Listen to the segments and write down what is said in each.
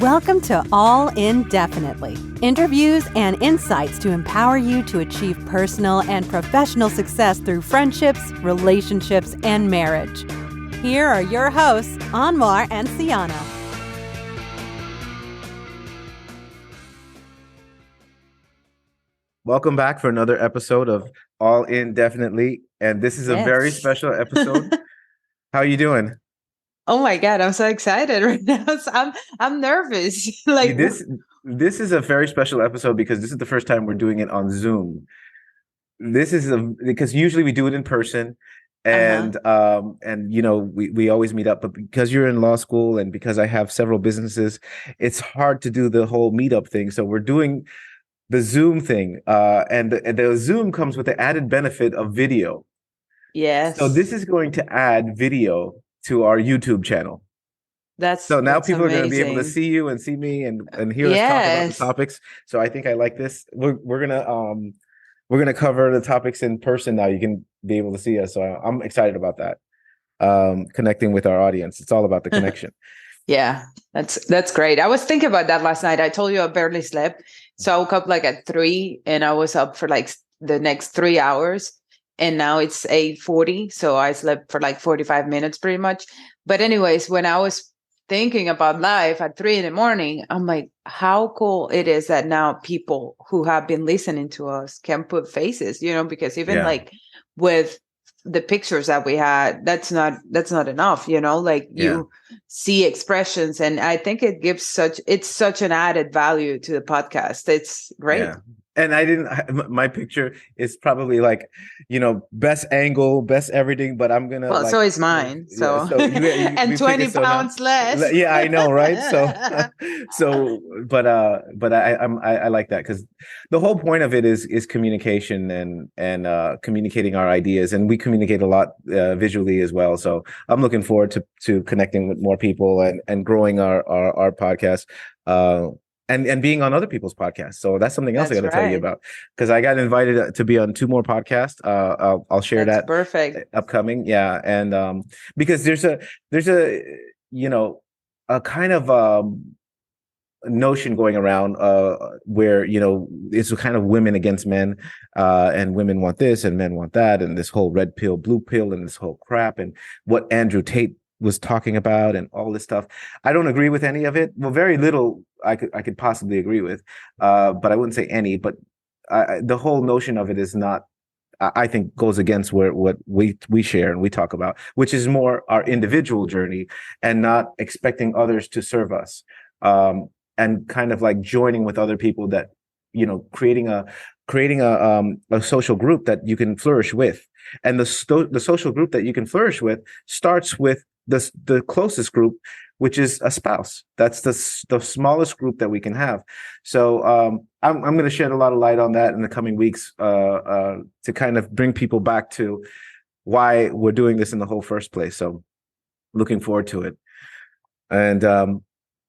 Welcome to All Indefinitely, interviews and insights to empower you to achieve personal and professional success through friendships, relationships, and marriage. Here are your hosts, Anwar and Cyana. Welcome back for another episode of All Indefinitely, and this is a very special episode. How are you doing? Oh my God, I'm so excited right now. I'm nervous. This is a very special episode because this is the first time we're doing it on Zoom. Because usually we do it in person, and we always meet up, but because you're in law school and because I have several businesses, it's hard to do the whole meetup thing. So we're doing the Zoom thing, and the Zoom comes with the added benefit of video. Yes. So this is going to add video to our YouTube channel. So now people amazing. are going to be able to see you and see me and hear us talk about the topics. So I think I like this. We're gonna cover the topics in person now. You can be able to see us. So I'm excited about that. Connecting with our audience. It's all about the connection. Yeah, that's great. I was thinking about that last night. I told you I barely slept. So I woke up like at 3 and I was up for like the next 3 hours. And now it's 8:40. So I slept for like 45 minutes pretty much. But anyways, when I was thinking about life at 3 a.m, I'm like, how cool it is that now people who have been listening to us can put faces, because even like with the pictures that we had, that's not enough, you see expressions. And I think it gives such an added value to the podcast. It's great. Yeah. And my picture is probably like, best angle, best everything, but I'm gonna so is mine. So, and 20 pounds less. Yeah, I know, right? But I like that because the whole point of it is communication and communicating our ideas, and we communicate a lot visually as well. So I'm looking forward to connecting with more people and growing our podcast. And being on other people's podcasts. So that's something else I got to tell you about, because I got invited to be on 2 more podcasts. I'll share that. Perfect. Upcoming. Yeah. And because there's a kind of notion going around where, it's a kind of women against men, and women want this and men want that, and this whole red pill, blue pill, and this whole crap, and what Andrew Tate was talking about and all this stuff. I don't agree with any of it. Well, very little I could possibly agree with, but I wouldn't say any. But the whole notion of it is not, I think, goes against what we share and we talk about, which is more our individual journey and not expecting others to serve us, and kind of like joining with other people that, creating a social group that you can flourish with. And the social group that you can flourish with starts with the closest group, which is a spouse. That's the smallest group that we can have. So I'm going to shed a lot of light on that in the coming weeks, to kind of bring people back to why we're doing this in the whole first place. So looking forward to it. And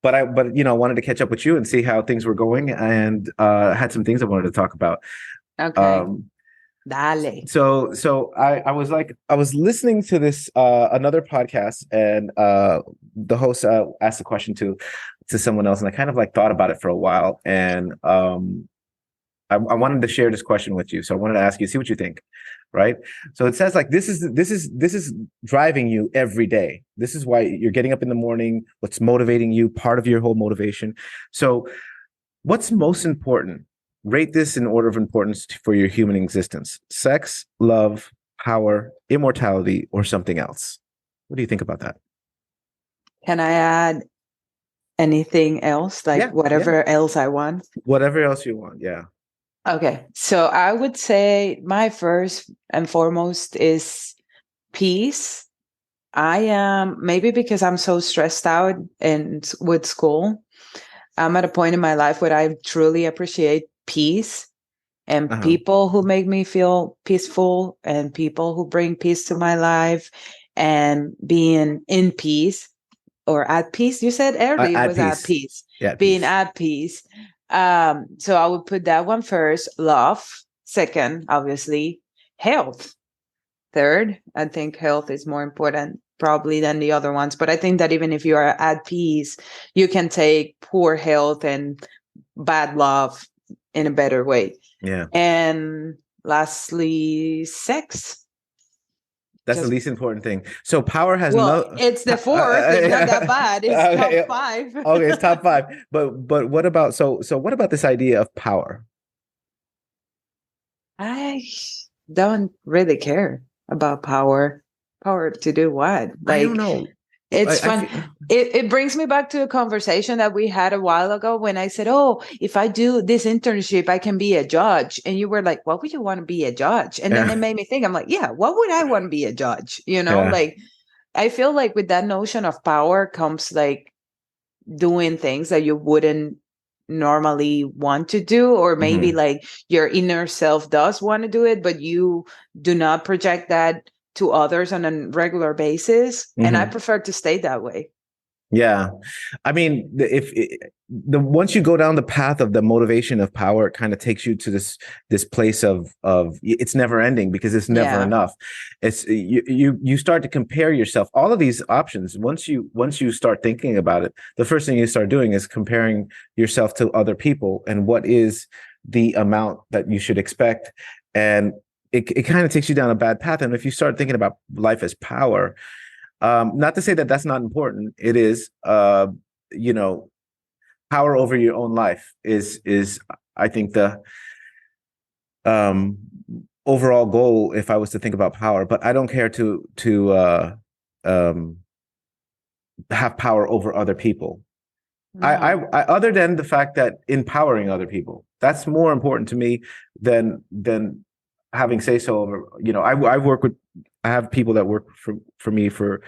but I wanted to catch up with you and see how things were going, and had some things I wanted to talk about. Okay. Dale. So I was listening to this another podcast, and the host asked a question to someone else, and I kind of like thought about it for a while, and I wanted to share this question with you. So I wanted to ask you, see what you think, right? So it says like this is driving you every day. This is why you're getting up in the morning. What's motivating you? Part of your whole motivation. So what's most important? Rate this in order of importance for your human existence: sex, love, power, immortality, or something else. What do you think about that? Can I add anything else? Whatever else I want? Whatever else you want, yeah. Okay. So I would say my first and foremost is peace. I am, maybe because I'm so stressed out and with school, I'm at a point in my life where I truly appreciate peace and people who make me feel peaceful and people who bring peace to my life, and being in peace or at peace. You said earlier it was at peace. Yeah, being peace. At peace. So I would put that one first. Love. Second, obviously, health. Third, I think health is more important probably than the other ones. But I think that even if you are at peace, you can take poor health and bad love in a better way. Yeah. And lastly, sex. That's the least important thing. So power has it's the fourth. It's not that bad. It's okay, top 5. Okay, it's top 5. But what about what about this idea of power? I don't really care about power. Power to do what? I don't know. It's fun. It brings me back to a conversation that we had a while ago when I said, oh, if I do this internship, I can be a judge. And you were like, what would you want to be a judge? And then it made me think, I'm like, yeah, what would I want to be a judge? Like, I feel like with that notion of power comes like doing things that you wouldn't normally want to do, or maybe like your inner self does want to do it, but you do not project that to others on a regular basis. And I prefer to stay that way. Yeah. I mean, once you go down the path of the motivation of power, it kind of takes you to this place of it's never ending, because it's never enough. It's you start to compare yourself. All of these options, once you start thinking about it, the first thing you start doing is comparing yourself to other people and what is the amount that you should expect. And it kind of takes you down a bad path. And if you start thinking about life as power, not to say that that's not important. It is, power over your own life is I think the overall goal, if I was to think about power. But I don't care to have power over other people. No. I other than the fact that empowering other people, that's more important to me than having say so over. I have people that work for me for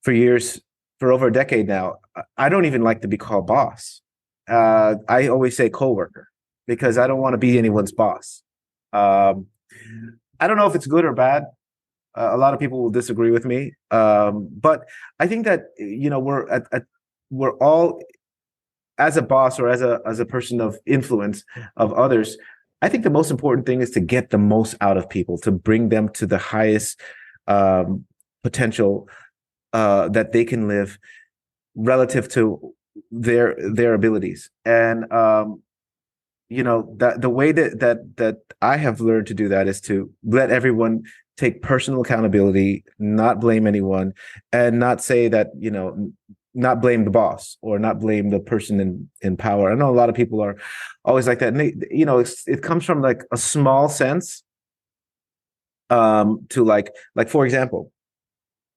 years, for over a decade now. I don't even like to be called boss. I always say coworker, because I don't want to be anyone's boss. I don't know if it's good or bad. A lot of people will disagree with me, but I think that we're all, as a boss or as a person of influence of others, I think the most important thing is to get the most out of people, to bring them to the highest potential that they can live relative to their abilities. And that the way that I have learned to do that is to let everyone take personal accountability, not blame anyone, and not say that, not blame the boss or not blame the person in power. I know a lot of people are always like that. And it comes from like a small sense to like, for example,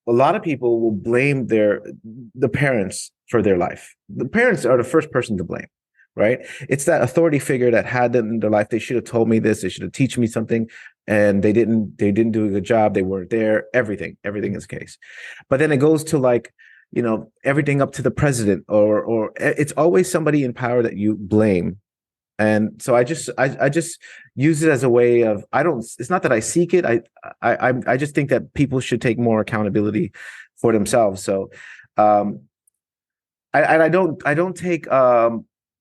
a lot of people will blame the parents for their life. The parents are the first person to blame, right? It's that authority figure that had them in their life. They should have told me this. They should have teach me something. And they didn't do a good job. They weren't there. Everything is the case. But then it goes to like, everything up to the president, or it's always somebody in power that you blame. And so I just use it as a way of, it's not that I seek it. I just think that people should take more accountability for themselves. So I don't take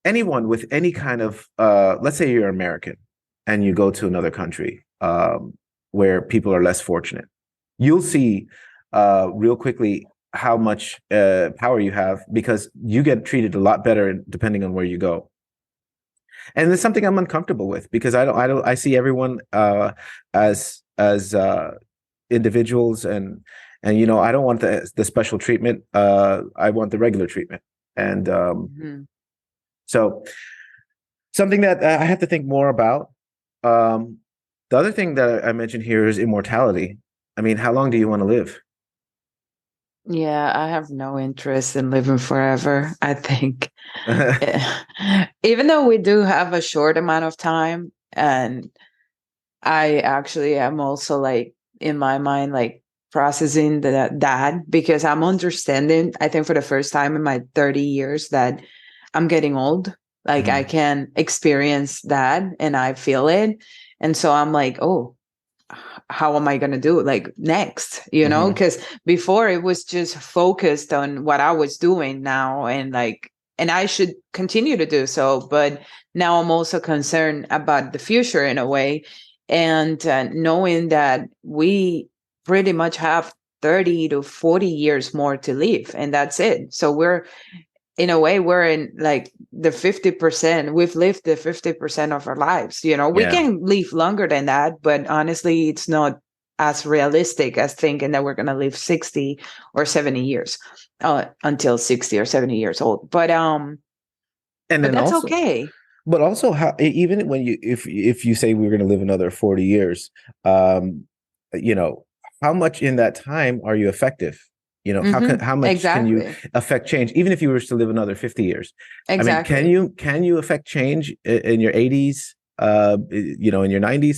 anyone with any kind of let's say you're American and you go to another country where people are less fortunate. You'll see real quickly how much power you have, because you get treated a lot better depending on where you go. And it's something I'm uncomfortable with, because I see everyone as individuals, and I don't want the special treatment. I want the regular treatment. And so something that I have to think more about. The other thing that I mentioned here is immortality. I mean, how long do you want to live? Yeah, I have no interest in living forever, I think. Even though we do have a short amount of time, and I actually am also like, in my mind, like processing that because I'm understanding, I think for the first time in my 30 years, that I'm getting old. Like I can experience that and I feel it. And so I'm like, oh, how am I going to do it like next, because before it was just focused on what I was doing now, and I should continue to do so. But now I'm also concerned about the future in a way. And knowing that we pretty much have 30 to 40 years more to live, and that's it. So we're, in a way, we're in like the 50%. We've lived the 50% of our lives. You know, we Yeah. can live longer than that, but honestly, it's not as realistic as thinking that we're going to live 60 or 70 years until 60 or 70 years old. And but then that's also, okay. but also how, even when you, if you say we're going to live another 40 years, you know, how much in that time are you effective? You know, how much can you Exactly. affect change, even if you were to live another 50 years? Exactly. I mean, can you affect change in your 80s, you know, in your 90s?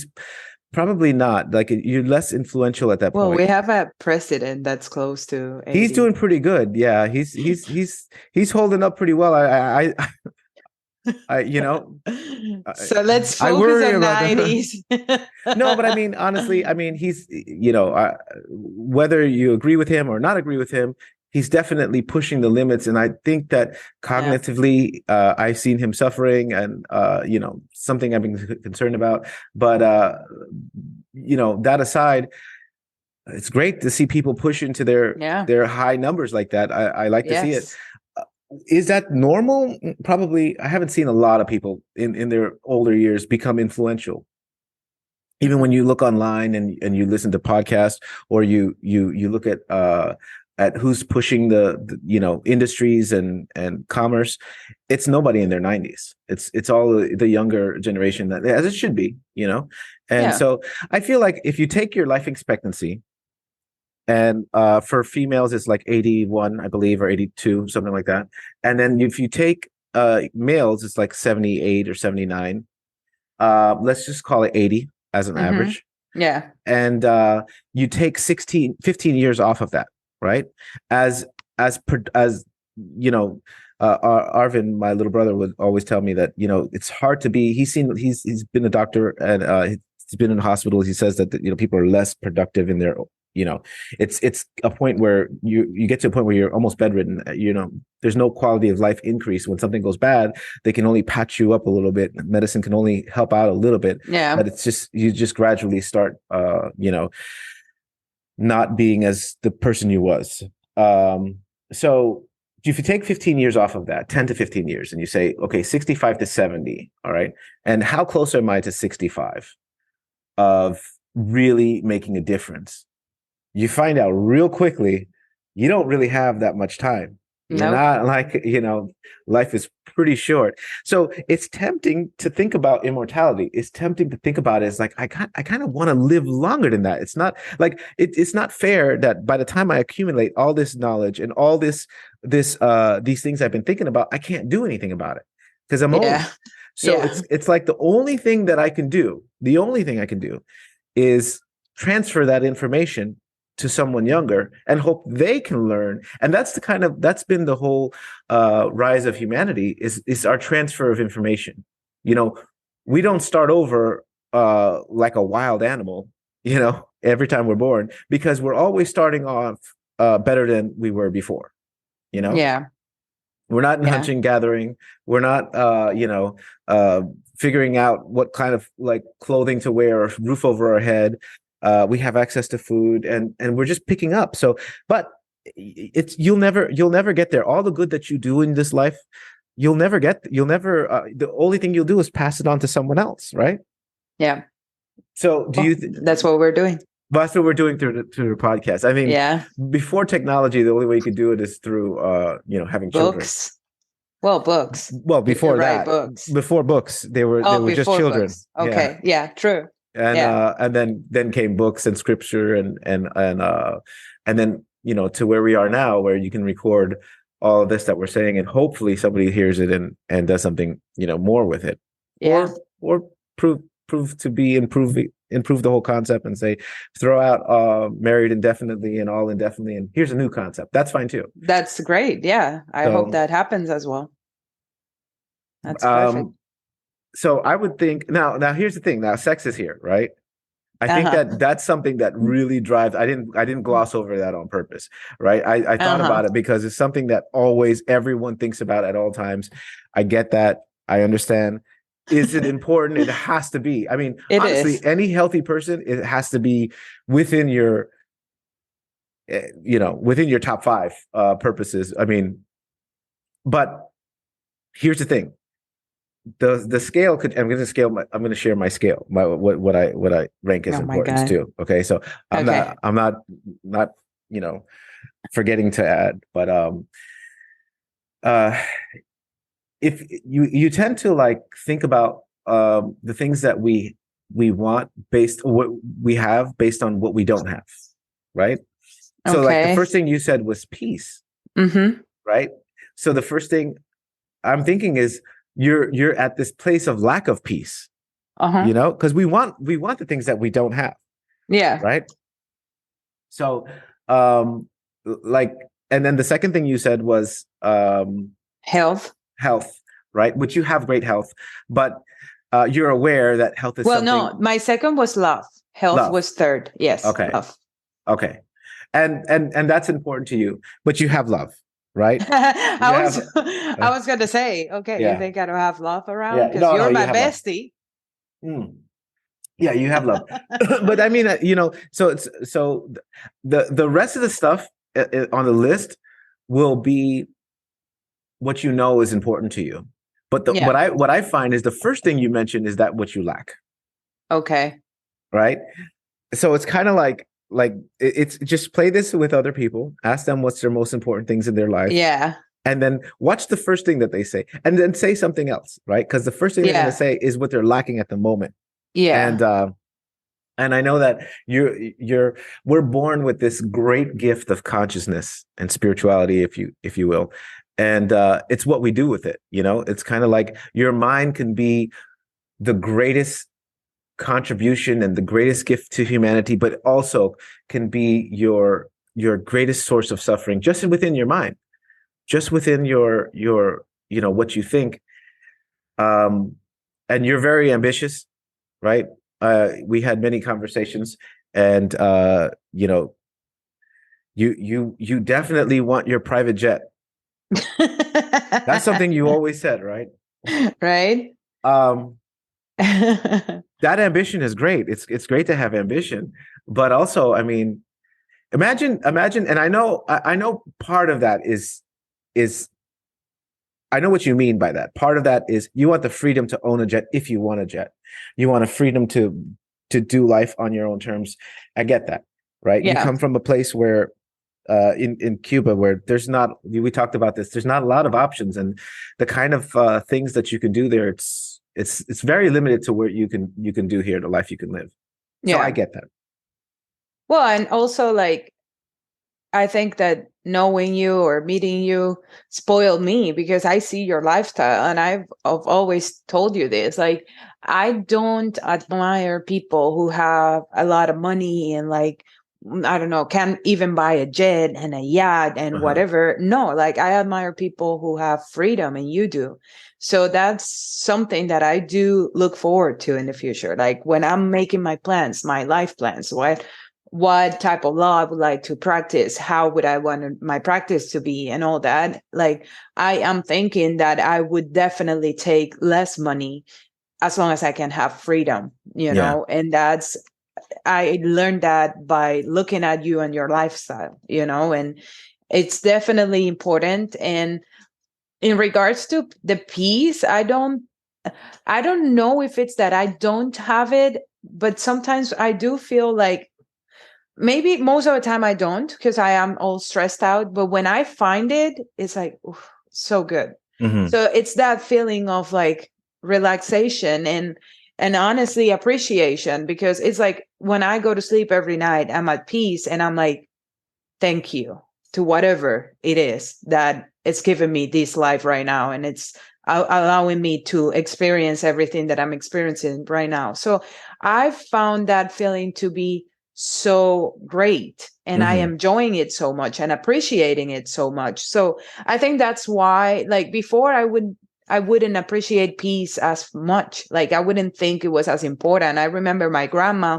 Probably not. Like, you're less influential at that Well, point. we have a president that's close to 80. He's doing pretty good. Yeah, he's holding up pretty well. You know, So let's I focus worry on about the 90s. no, but I mean, honestly, I mean, he's, you know, whether you agree with him or not agree with him, he's definitely pushing the limits. And I think that cognitively, I've seen him suffering, and, you know, something I've been concerned about. But, you know, that aside, it's great to see people push into their high numbers like that. I like to see it. Is that normal? Probably. I haven't seen a lot of people in their older years become influential. Even when you look online and you listen to podcasts, or you look at who's pushing the you know, industries and commerce, it's nobody in their 90s. It's all the younger generation, that, as it should be, you know. And so I feel like if you take your life expectancy, and for females it's like 81, I believe, or 82, something like that. And then if you take males, it's like 78 or 79. Let's just call it 80 as an average. Yeah. And you take 15 years off of that, right? As you know, Arvin, my little brother, would always tell me that, you know, it's hard to be, he's been a doctor, and he's been in hospitals. He says that, you know, people are less productive in their, you know, it's a point where you get to a point where you're almost bedridden. You know, there's no quality of life increase. When something goes bad, they can only patch you up a little bit. Medicine can only help out a little bit. Yeah. But it's just, you just gradually start, you know, not being as the person you was. So if you take 15 years off of that, 10 to 15 years, and you say, okay, 65 to 70, all right, and how close am I to 65 of really making a difference? You find out real quickly, you don't really have that much time. You're not, like, you know, life is pretty short. So it's tempting to think about immortality. It's tempting to think about it as like, I kind of want to live longer than that. It's not like, it's not fair that by the time I accumulate all this knowledge and all these things I've been thinking about, I can't do anything about it because I'm old. So it's like the only thing I can do is transfer that information to someone younger and hope they can learn. And that's been the whole rise of humanity, is our transfer of information. You know, we don't start over like a wild animal, you know, every time we're born, because we're always starting off better than we were before, you know? Yeah. We're not in hunting gathering. We're not, you know, figuring out what kind of like clothing to wear or roof over our head. We have access to food, and we're just picking up. So, but you'll never get there. All the good that you do in this life, the only thing you'll do is pass it on to someone else, right? Yeah. So that's what we're doing. That's what we're doing through the podcast. I mean, before technology, the only way you could do it is through, you know, having books. Children. Books. Well, before that, before books, they were just children. Books. Okay. Yeah, true. And then came books and scripture and then, you know, to where we are now, where you can record all of this that we're saying, and hopefully somebody hears it and does something, you know, more with it, or prove to be improve the whole concept and say, throw out married indefinitely and all indefinitely, and here's a new concept. That's fine too. That's great. Yeah, I hope that happens as well. That's perfect. So I would think now here's the thing. Now sex is here, right? I think that's something that really drives. I didn't gloss over that on purpose, right? I thought about it because it's something that always everyone thinks about at all times. I get that. I understand. Is it important? It has to be. I mean, honestly, any healthy person, it has to be within your within your top 5 purposes. I mean, but here's the thing. The scale could, I'm going to share my scale, what I rank as Oh my importance God. too. Okay. So Okay. I'm not, forgetting to add, but, if you tend to like think about, the things that we want based what we have based on what we don't have. Right. So like the Okay. first thing you said was peace. Mm-hmm. Right. So the first thing I'm thinking is you're at this place of lack of peace, Uh-huh. because we want the things that we don't have, Yeah. right? So, like, and then the second thing you said was Health. health, right? Which you have great health, but you're aware that health is Well, something. no, my second was love. Health Love. was third. Yes. Okay. Love. Okay, and that's important to you, but you have love, right? I was going to say, okay, you Yeah. think I don't have love around Yeah. because No, you're you my have love. bestie. Mm. Yeah, you have love, but I mean, so it's the rest of the stuff on the list will be what you know is important to you. But Yeah. what I find is the first thing you mentioned is that what you lack, Okay. right? So it's kind of like it's just play this with other people, ask them what's their most important things in their life, Yeah. and then watch the first thing that they say, and then say something else, right? Because the first thing they're going to Yeah. say is what they're lacking at the moment, Yeah. and I know that we're born with this great gift of consciousness and spirituality, if you will, and it's what we do with it. It's kind of like your mind can be the greatest contribution and the greatest gift to humanity, but also can be your greatest source of suffering just within your mind, just within your what you think. And you're very ambitious, right? We had many conversations, and you definitely want your private jet. That's something you always said, right? Right. That ambition is great. It's great to have ambition, but also, I mean, imagine, and I know part of that is I know what you mean by that. Part of that is you want the freedom to own a jet if you want a jet. You want a freedom to do life on your own terms. I get that, right? You Yeah. come from a place where in Cuba where we talked about this, there's not a lot of options, and the kind of things that you can do there, it's very limited to what you can do here, the life you can live. So Yeah. I get that. Well, and also like I think that knowing you or meeting you spoiled me because I see your lifestyle, and I've always told you this. Like, I don't admire people who have a lot of money and like, I don't know, can even buy a jet and a yacht and whatever. No, like I admire people who have freedom, and you do. So that's something that I do look forward to in the future. Like when I'm making my plans, my life plans, what type of law I would like to practice, how would I want my practice to be, and all that. Like, I am thinking that I would definitely take less money as long as I can have freedom, and I learned that by looking at you and your lifestyle, and it's definitely important. And in regards to the peace, I don't know if it's that I don't have it, but sometimes I do feel like, maybe most of the time I don't, because I am all stressed out. But when I find it, it's like, oof, so good. Mm-hmm. So it's that feeling of like relaxation and honestly appreciation, because it's like when I go to sleep every night, I'm at peace, and I'm like, thank you to whatever it is that it's giving me this life right now, and it's allowing me to experience everything that I'm experiencing right now. So I've found that feeling to be so great, and I am enjoying it so much and appreciating it so much. So I think that's why, like, before I wouldn't appreciate peace as much. Like, I wouldn't think it was as important. I remember my grandma,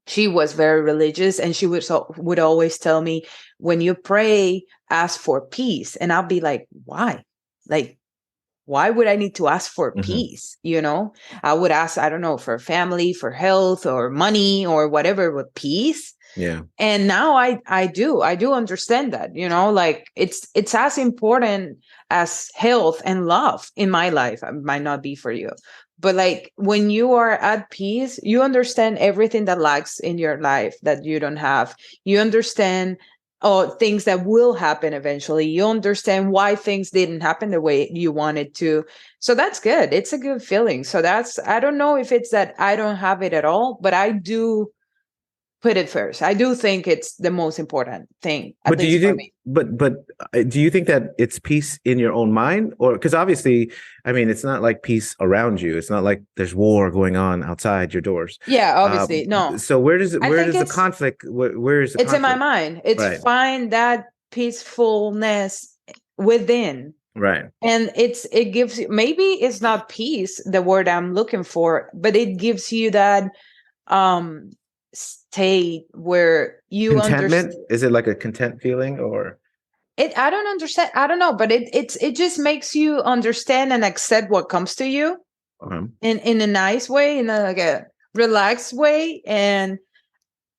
she was very religious, and she would always tell me, when you pray, ask for peace. And I'll be like, why? Like, why would I need to ask for peace? I would ask, I don't know, for family, for health, or money, or whatever, but peace. Yeah. And now I do understand that, you know, like it's as important as health and love in my life. It might not be for you, but like when you are at peace, you understand everything that lacks in your life that you don't have. You understand things that will happen eventually. You understand why things didn't happen the way you wanted to. So that's good. It's a good feeling. So that's, I don't know if it's that I don't have it at all, but I do put it first. I do think it's the most important thing, at But do you least for think, me. do you think that it's peace in your own mind, or because obviously, I mean, it's not like peace around you. It's not like there's war going on outside your doors. Yeah, obviously. No, So I where think does the conflict, where is the it's in my conflict? mind. It's Right. find that peacefulness within. Right. And it gives you, maybe it's not peace, the word I'm looking for, but it gives you that um state where you understand Contentment? Is it like a content feeling or? it. I don't understand, I don't know, but it just makes you understand and accept what comes to you in a nice way, in a like a relaxed way, and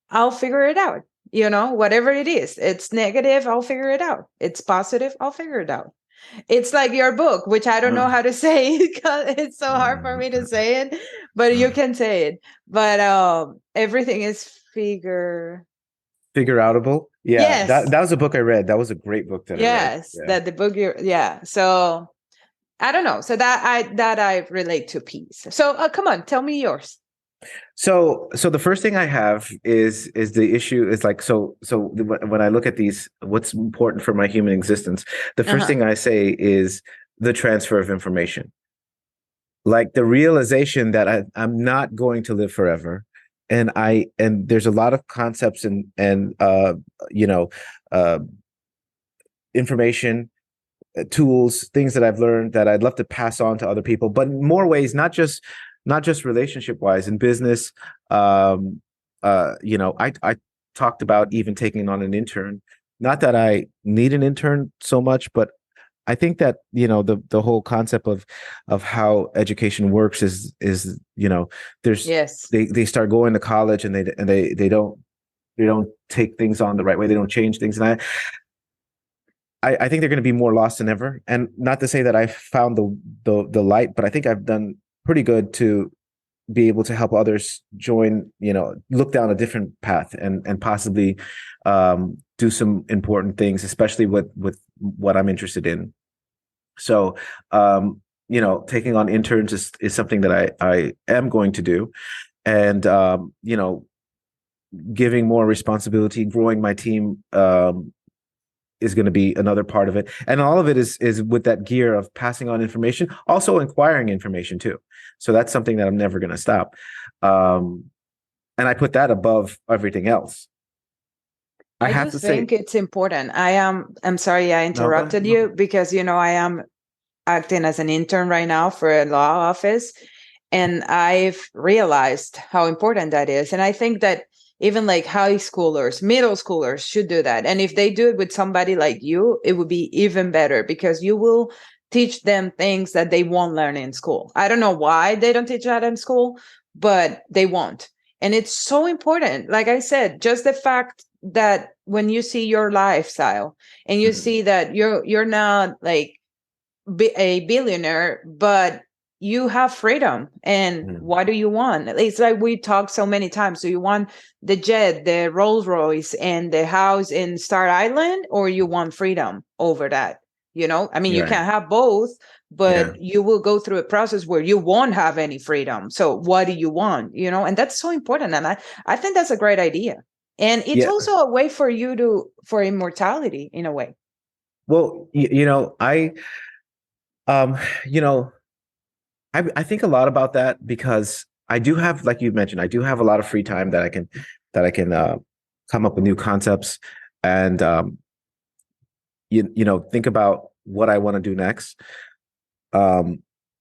I'll figure it out. You know, whatever it is, it's negative, I'll figure it out. It's positive, I'll figure it out. It's like your book, which I don't know how to say because it's so hard for me to say it, but you can say it. But everything is Figure outable. Yeah, yes, that was a book I read. That was a great book that I read. yes, Yeah. that the book yeah. So I don't know. So that I relate to peace. So come on, tell me yours. So the first thing I have is the issue is like when I look at these, what's important for my human existence, the first thing I say is the transfer of information, like the realization that I'm not going to live forever, and there's a lot of concepts and you know uh, information, tools, things that I've learned that I'd love to pass on to other people, but in more ways, not just relationship wise in business. I talked about even taking on an intern. Not that I need an intern so much, but I think that the whole concept of how education works is there's Yes. they start going to college and they don't take things on the right way. They don't change things, and I think they're going to be more lost than ever. And not to say that I found the light, but I think I've done pretty good to be able to help others look down a different path and possibly do some important things, especially with what I'm interested in. So, taking on interns is something that I am going to do, and giving more responsibility, growing my team is going to be another part of it, and all of it is with that gear of passing on information, also acquiring information too. So that's something that I'm never going to stop, and I put that above everything else. I have to think say, it's important. I'm sorry I interrupted you, because I am acting as an intern right now for a law office, and I've realized how important that is. And I think that even like high schoolers, middle schoolers should do that. And if they do it with somebody like you, it would be even better, because you will teach them things that they won't learn in school. I don't know why they don't teach that in school, but they won't. And it's so important. Like I said, just the fact that when you see your lifestyle and you see that you're not like a billionaire, but you have freedom. And what do you want? It's like we talked so many times. Do you want the jet, the Rolls Royce, and the house in Star Island, or you want freedom over that? I mean, you can't have both, but you will go through a process where you won't have any freedom. So what do you want? And that's so important. And I think that's a great idea. And it's also a way for you for immortality in a way. Well, I think a lot about that, because I do have, like you mentioned, I do have a lot of free time that I can come up with new concepts and think about what I want to do next.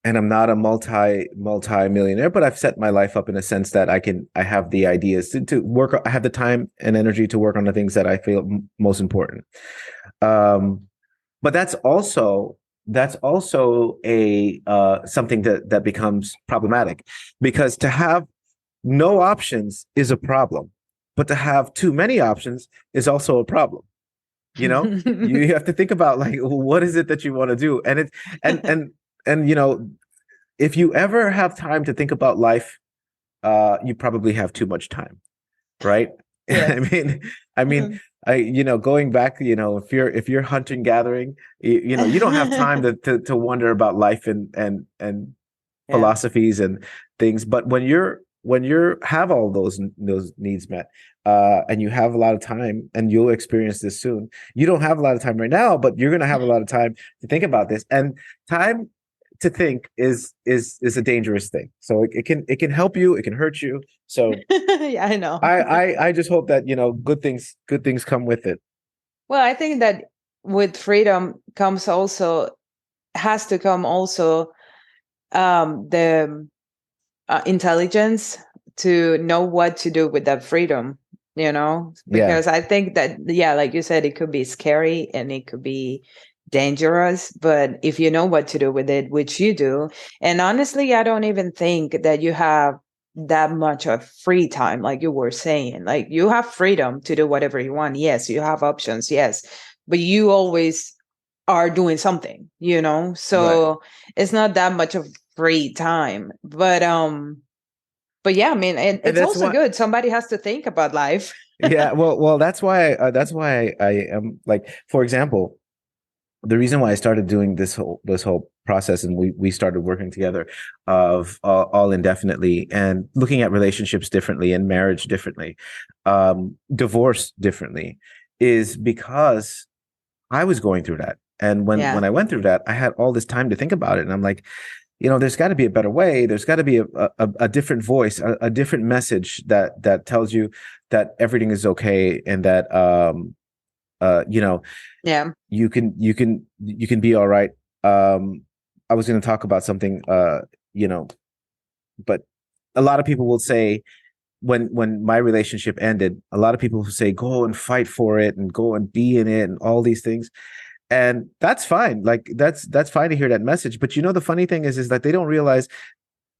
And I'm not a multi-millionaire, but I've set my life up in a sense that I have the ideas to work. I have the time and energy to work on the things that I feel most important. But that's also a something that becomes problematic, because to have no options is a problem. but to have too many options is also a problem. You know, you have to think about like, what is it that you want to do? And it and you know, if you ever have time to think about life, you probably have too much time, right? Yes. I mean, going back, if you're hunting gathering, you don't have time to wonder about life and Yeah. philosophies and things. But when you're have all those needs met, and you have a lot of time, and you'll experience this soon. You don't have a lot of time right now, but you're going to have a lot of time to think about this. And time to think is a dangerous thing. So it can help you, it can hurt you. So Yeah, I know. I just hope that good things come with it. Well, I think that with freedom has to come also the intelligence to know what to do with that freedom, because I think that, like you said, it could be scary and it could be dangerous, but if you know what to do with it, which you do. And honestly, I don't even think that you have that much of free time, like you were saying. Like, you have freedom to do whatever you want. Yes, you have options. Yes, but you always are doing something, so Right. it's not that much of free time. But yeah, I mean, And it's that's also why, good. Somebody has to think about life. yeah, well, that's why I am, like, for example, the reason why I started doing this whole process, and we started working together of all indefinitely, and looking at relationships differently and marriage differently, divorce differently, is because I was going through that. And Yeah. when I went through that, I had all this time to think about it. And I'm like, there's got to be a better way. There's got to be a different voice, a different message that tells you that everything is okay, and that Yeah. you can be all right. I was going to talk about something, but a lot of people will say, when my relationship ended, a lot of people will say, go and fight for it and go and be in it and all these things. And that's fine. Like, that's fine to hear that message. But the funny thing is that they don't realize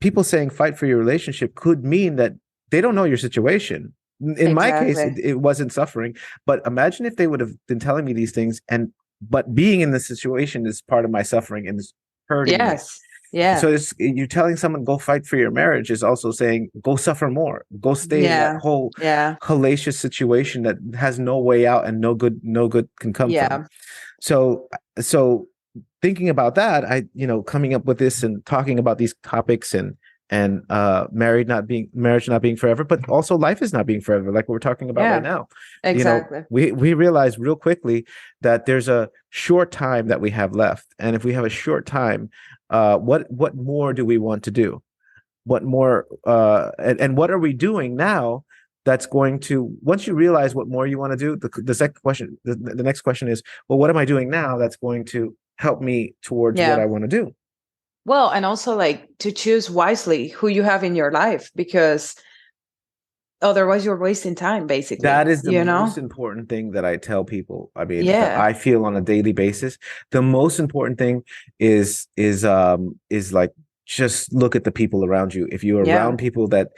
people saying fight for your relationship could mean that they don't know your situation. In my case, Exactly. it wasn't suffering. But imagine if they would have been telling me these things, but being in this situation is part of my suffering and is hurting me. Yes. Yeah. So you're telling someone go fight for your marriage is also saying go suffer more, go stay in that Yeah. whole Yeah. hellacious situation that has no way out and no good can come Yeah. from. So thinking about that, coming up with this and talking about these topics, and marriage not being forever, but also life is not being forever, like we're talking about right now. Exactly. We realize real quickly that there's a short time that we have left, and if we have a short time, what more do we want to do? What more, and what are we doing now that's going to, once you realize what more you want to do, the second question, the next question is, well, what am I doing now that's going to help me towards what I want to do? Well, and also, like, to choose wisely who you have in your life, because otherwise you're wasting time, basically. That is the most important thing that I tell people. I mean, that Yeah. I feel on a daily basis. The most important thing is like, just look at the people around you. If you're around people that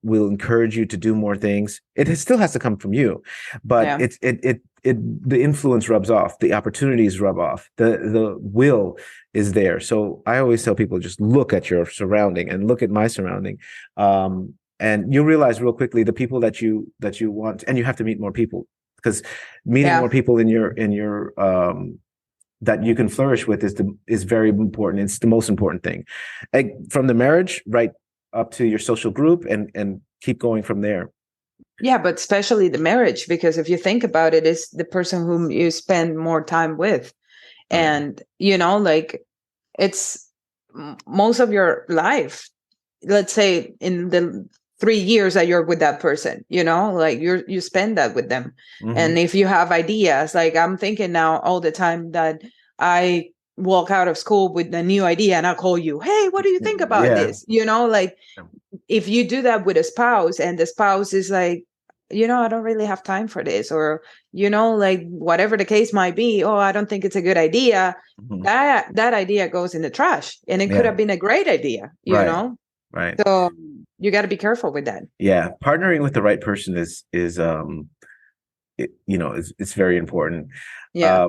will encourage you to do more things, still has to come from you, but the influence rubs off, the opportunities rub off, the will is there. So I always tell people, just look at your surrounding and look at my surrounding. And you'll realize real quickly the people that you want, and you have to meet more people, because meeting more people in your that you can flourish with is very important. It's the most important thing, like, from the marriage right up to your social group, and keep going from there. Yeah, but especially the marriage, because if you think about it, it's the person whom you spend more time with. And, like, it's most of your life, let's say in the 3 years that you're with that person, like you spend that with them. Mm-hmm. And if you have ideas, like, I'm thinking now all the time that I walk out of school with a new idea and I call you, hey, what do you think about this? Like, if you do that with a spouse, and the spouse is like, I don't really have time for this, or, like, whatever the case might be, oh, I don't think it's a good idea. Mm-hmm. That idea goes in the trash, and it could have been a great idea, right. Right. So you got to be careful with that. Yeah. Partnering with the right person is it's very important. Yeah.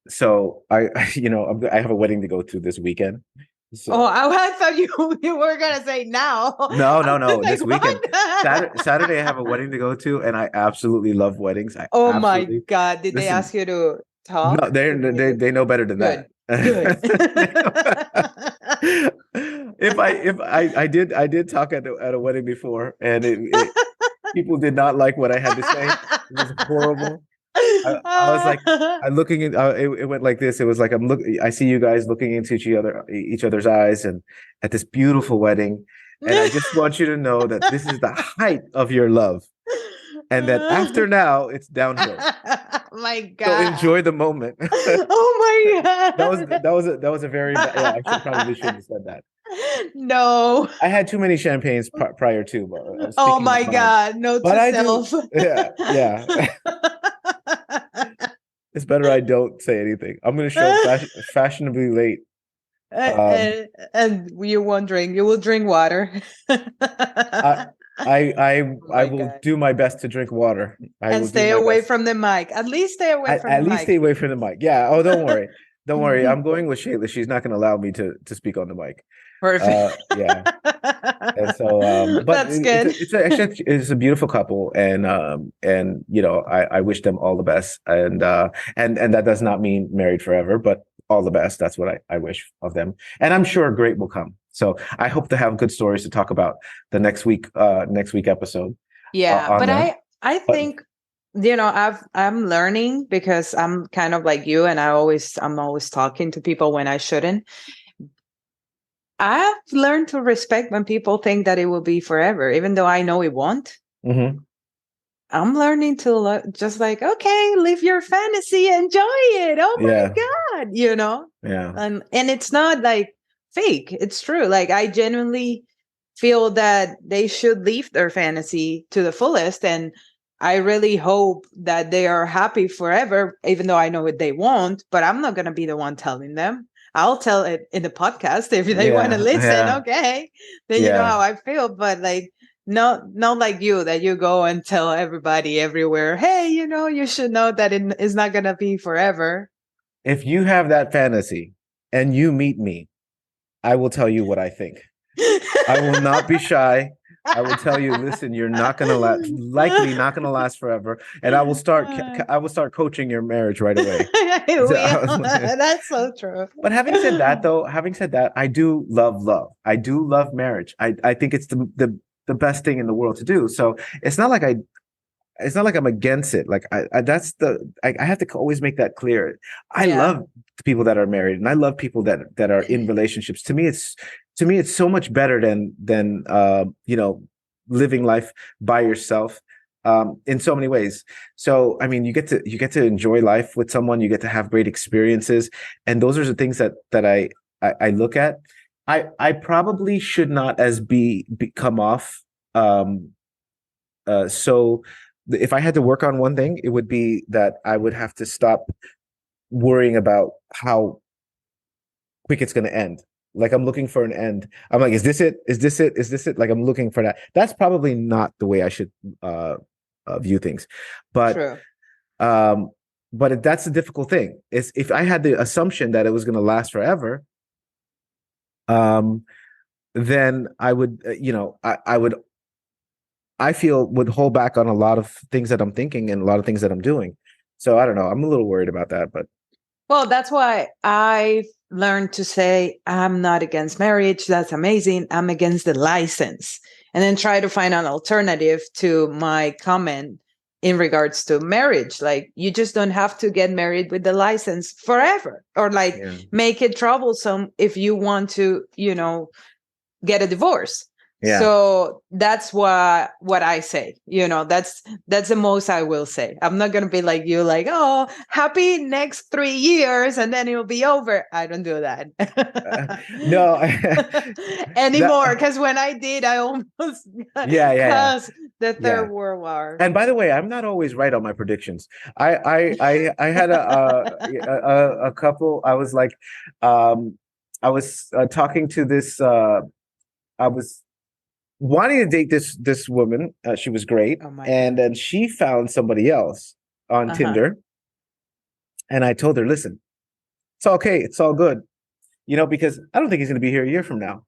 So I have a wedding to go to this weekend. Oh, So I thought you were gonna say now. no, I was like, this weekend. what? Saturday I have a wedding to go to, and I absolutely love weddings. I Oh my absolutely God. Did they listen. ask you to No, talk to music? they know better than Good. that. Good. If I did talk at a wedding before, and people did not like what I had to say. It was horrible. I was like, I looking in. It went like this. It was like I see you guys looking into each other's eyes, and at this beautiful wedding, and I just want you to know that this is the height of your love, and that after now it's downhill. My So God. enjoy the moment. Oh my God. That was a very bad. Yeah, I probably shouldn't have said that. No. I had too many champagnes prior to, but I'm Oh speaking my my mind. God. Note But to I do. self. Yeah. It's better I don't say anything. I'm going to show up fashionably late. And you're wondering, you will drink water. I Oh I my will God. do my best to drink water. I And will do stay my away best. from the mic. At least stay away from the At least mic. stay away from the mic. Yeah. Oh, don't worry. Don't worry. I'm going with Shayla. She's not going to allow me to speak on the mic. Perfect. Yeah. And so, but That's good. it's a beautiful couple, and I wish them all the best, and that does not mean married forever, but all the best. That's what I wish of them, and I'm sure great will come. So I hope to have good stories to talk about the next week episode. Yeah, On but them. I But think I'm learning because I'm kind of like you, and I'm always talking to people when I shouldn't. I've learned to respect when people think that it will be forever, even though I know it won't. mhm. I'm learning to just like, okay, live your fantasy, enjoy it. Oh Yeah, my God, yeah, and it's not like fake. It's true. Like I genuinely feel that they should live their fantasy to the fullest, and I really hope that they are happy forever, even though I know it they won't. But I'm not gonna be the one telling them. I'll tell it in the podcast if they want to yeah, listen. yeah, Okay, then you know yeah. how I feel. But like not like you that you go and tell everybody everywhere, hey, you should know that it is not going to be forever. If you have that fantasy and you meet me, I will tell you what I think. I will not be shy. I will tell you, listen, you're not going to likely not going to last forever, and I will start coaching your marriage right away. That's so true. But having said that, I do love love. I do love marriage. I think it's the best thing in the world to do. So it's not like I'm against it. Like I have to always make that clear. I Yeah. love people that are married, and I love people that are in relationships. To me it's so much better than living life by yourself, in so many ways. So I mean, you get to enjoy life with someone. You get to have great experiences, and those are the things that I look at. I probably should not come off. So if I had to work on one thing, it would be that I would have to stop worrying about how quick it's going to end. Like I'm looking for an end. I'm like, is this it? Is this it? Is this it? Like I'm looking for that. That's probably not the way I should view things. But True. That's the difficult thing. Is if I had the assumption that it was going to last forever, then I would, I feel would hold back on a lot of things that I'm thinking and a lot of things that I'm doing. So I don't know. I'm a little worried about that, but Well, that's why I learned to say I'm not against marriage. That's amazing. I'm against the license. And then try to find an alternative to my comment in regards to marriage. Like you just don't have to get married with the license forever, or like make it troublesome if you want to, get a divorce. yeah. So that's what I say. That's the most I will say. I'm not gonna be like you, like, oh, happy next 3 years and then it'll be over. I don't do that. No, anymore. Because when I did, I almost yeah. caused the Third World War. And by the way, I'm not always right on my predictions. I had a couple. I was like, I was talking to this I was wanting to date this woman. She was great, Oh my and God. then she found somebody else on Tinder, and I told her, "Listen, it's okay, it's all good, because I don't think he's going to be here a year from now,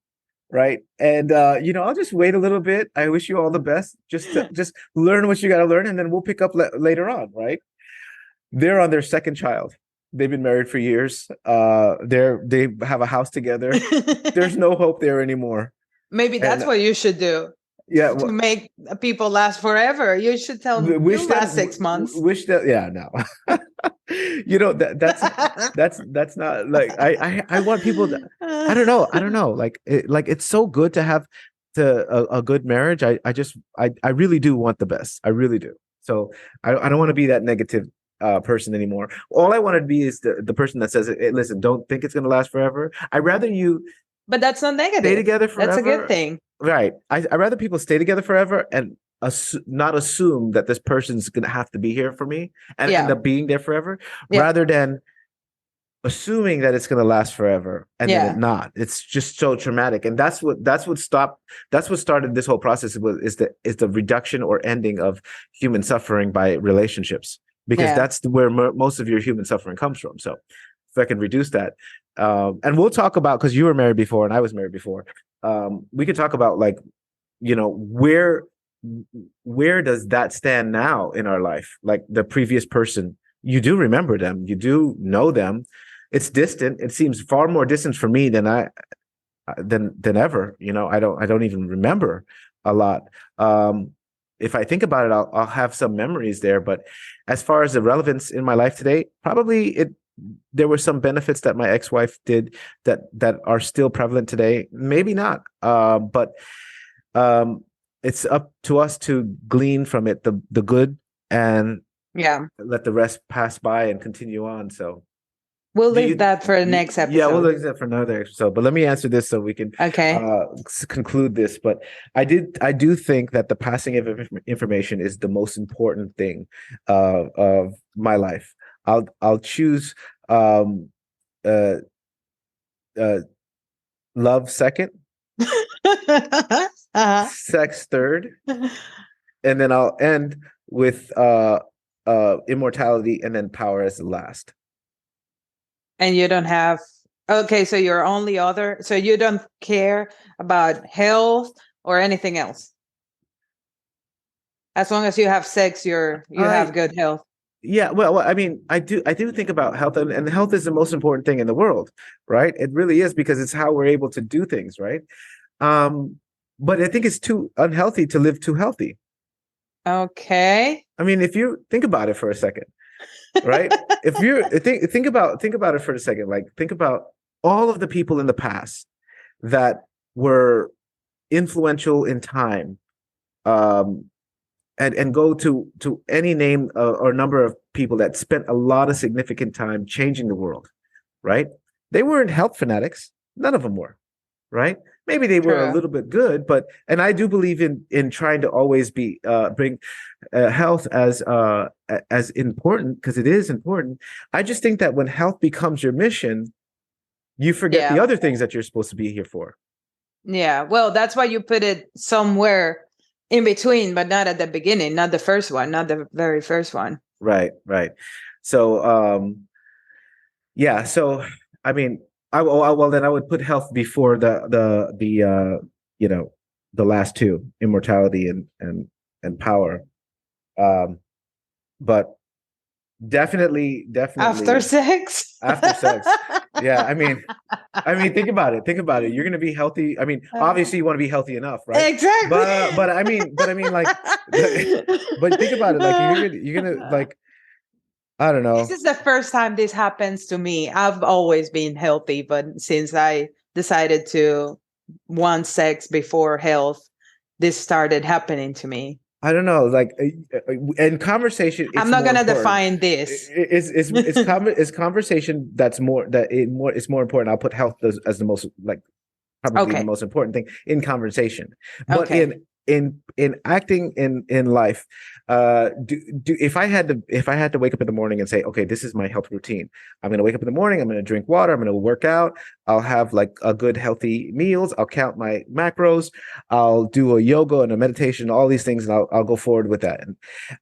right? And I'll just wait a little bit. I wish you all the best. Just learn what you got to learn, and then we'll pick up later on, right?" They're on their second child. They've been married for years. They have a house together. There's no hope there anymore. Maybe that's And what you should do yeah, to make people last forever. You should tell them wish you last them 6 months. wish that yeah no that's not like I want people to, I don't know like it's so good to have a good marriage. I really do want the best. I really do. So I don't want to be that negative person anymore. All I want to be is the person that says, hey, listen, don't think it's going to last forever. I'd rather you But that's not negative. stay together forever. That's a good thing. Right. I'd rather people stay together forever and not assume that this person's going to have to be here for me and end up being there forever, rather than assuming that it's going to last forever and then it not. It's just so traumatic. And that's what started this whole process is the reduction or ending of human suffering by relationships, because that's where most of your human suffering comes from. So if I can reduce that, and we'll talk about, because you were married before and I was married before, we could talk about like, where does that stand now in our life? Like the previous person, you do remember them, you do know them. It's distant. It seems far more distant for me than ever. I don't even remember a lot. If I think about it, I'll have some memories there. But as far as the relevance in my life today, probably there were some benefits that my ex-wife did that are still prevalent today. Maybe not. But it's up to us to glean from it the good and let the rest pass by and continue on. So we'll leave that for the next episode. Yeah, we'll leave that for another episode. But let me answer this so we can conclude this. But I do think that the passing of information is the most important thing of my life. I'll choose love second, sex third, and then I'll end with immortality and then power as the last. And you don't have, so your only other, so you don't care about health or anything else. As long as you have sex, you have good health. Yeah, well, I mean, I do think about health, and health is the most important thing in the world, right? It really is, because it's how we're able to do things, right? But I think it's too unhealthy to live too healthy. Okay. I mean, if you think about it for a second, right? If you think about it for a second, like think about all of the people in the past that were influential in time, and go to any name or number of people that spent a lot of significant time changing the world, right? They weren't health fanatics. None of them were, right? Maybe they were a little bit good, and I do believe in trying to always bring health as important, because it is important. I just think that when health becomes your mission, you forget the other things that you're supposed to be here for. Yeah, well, that's why you put it somewhere in between, but not at the beginning, not the first one, not the very first one. Right. So, so I mean, then I would put health before the last two, immortality and power. But definitely after sex. Yeah, I mean, think about it. You're going to be healthy. I mean, obviously you want to be healthy enough, right? Exactly. But I mean, like, but think about it. Like you're going to like, I don't know. This is the first time this happens to me. I've always been healthy, but since I decided to want sex before health, this started happening to me. I don't know, like in conversation. I'm not gonna define this. It's conversation it's more important. I'll put health as the most, like, probably the most important thing in conversation. But in acting in life, if I had to wake up in the morning and say, okay, this is my health routine. I'm going to wake up in the morning. I'm going to drink water. I'm going to work out. I'll have like a good healthy meals. I'll count my macros. I'll do a yoga and a meditation, all these things, and I'll go forward with that. And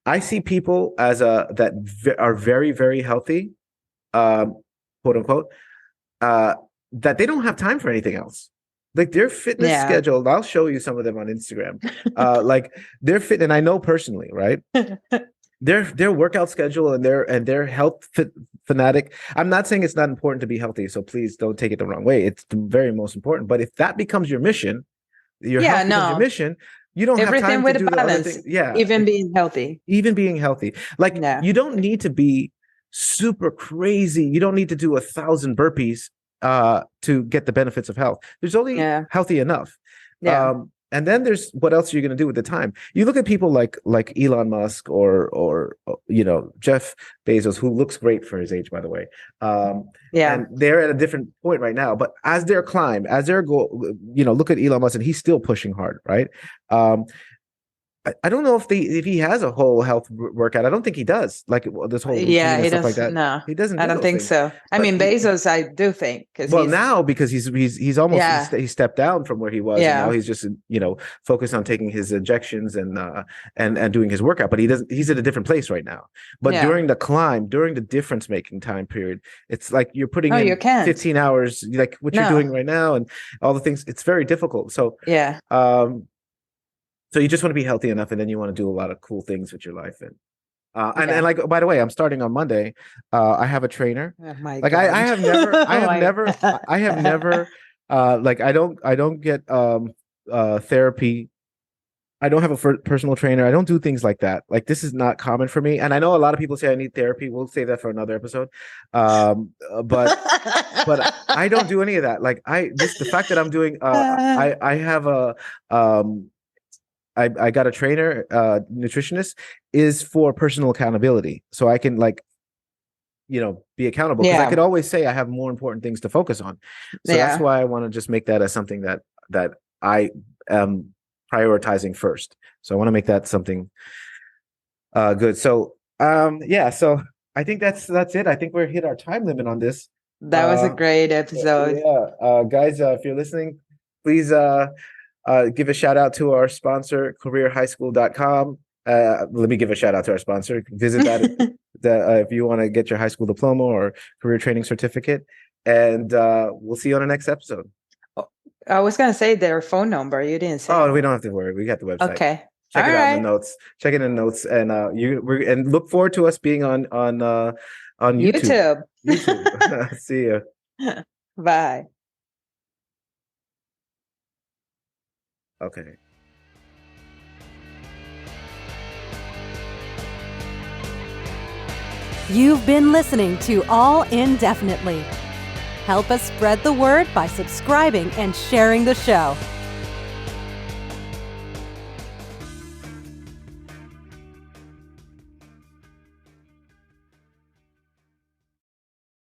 I see people that are very, very healthy, quote unquote, that they don't have time for anything else. Like their fitness schedule, I'll show you some of them on Instagram. Like they're fit, and I know personally, right? Their workout schedule and their health fanatic. I'm not saying it's not important to be healthy, so please don't take it the wrong way. It's the very most important. But if that becomes your mission, your health becomes your mission, you don't have time to do the other things. Yeah, even being healthy. Like you don't need to be super crazy. You don't need to do 1,000 burpees to get the benefits of health. There's only healthy enough. And then there's what else are you going to do with the time? You look at people like Elon Musk or Jeff Bezos, who looks great for his age, by the way. And they're at a different point right now. But as their climb, as their goal, look at Elon Musk, and he's still pushing hard, right? I don't know if he has a whole health workout. I don't think he does. Like this whole he stuff like that. No, he doesn't. I don't think so. I mean, Bezos, I do think now because he's almost he stepped down from where he was. And now he's just focused on taking his injections and doing his workout. But he's at a different place right now. But during the climb, during the difference making time period, it's like you're putting in 15 hours, like what you're doing right now, and all the things. It's very difficult. So So you just want to be healthy enough, and then you want to do a lot of cool things with your life. And like, by the way, I'm starting on Monday. I have a trainer. Oh my like God. I have never like I don't get therapy. I don't have a personal trainer. I don't do things like that. Like this is not common for me. And I know a lot of people say I need therapy. We'll save that for another episode. But I don't do any of that. Like the fact that I'm doing I have a I got a trainer, nutritionist, is for personal accountability. So I can be accountable, because I could always say I have more important things to focus on. So that's why I want to just make that as something that I am prioritizing first. So I want to make that something good. So so I think that's it. I think we're hit our time limit on this. That was a great episode. Guys, if you're listening, please give a shout out to our sponsor, careerhighschool.com. Let me give a shout out to our sponsor. Visit that if you want to get your high school diploma or career training certificate. And we'll see you on the next episode. I was going to say their phone number. You didn't say. Oh, we don't have to worry. We got the website. Okay. Check it out in the notes. Check it in the notes. And and look forward to us being on YouTube. YouTube. See you. Bye. Okay. You've been listening to All Indefinitely. Help us spread the word by subscribing and sharing the show.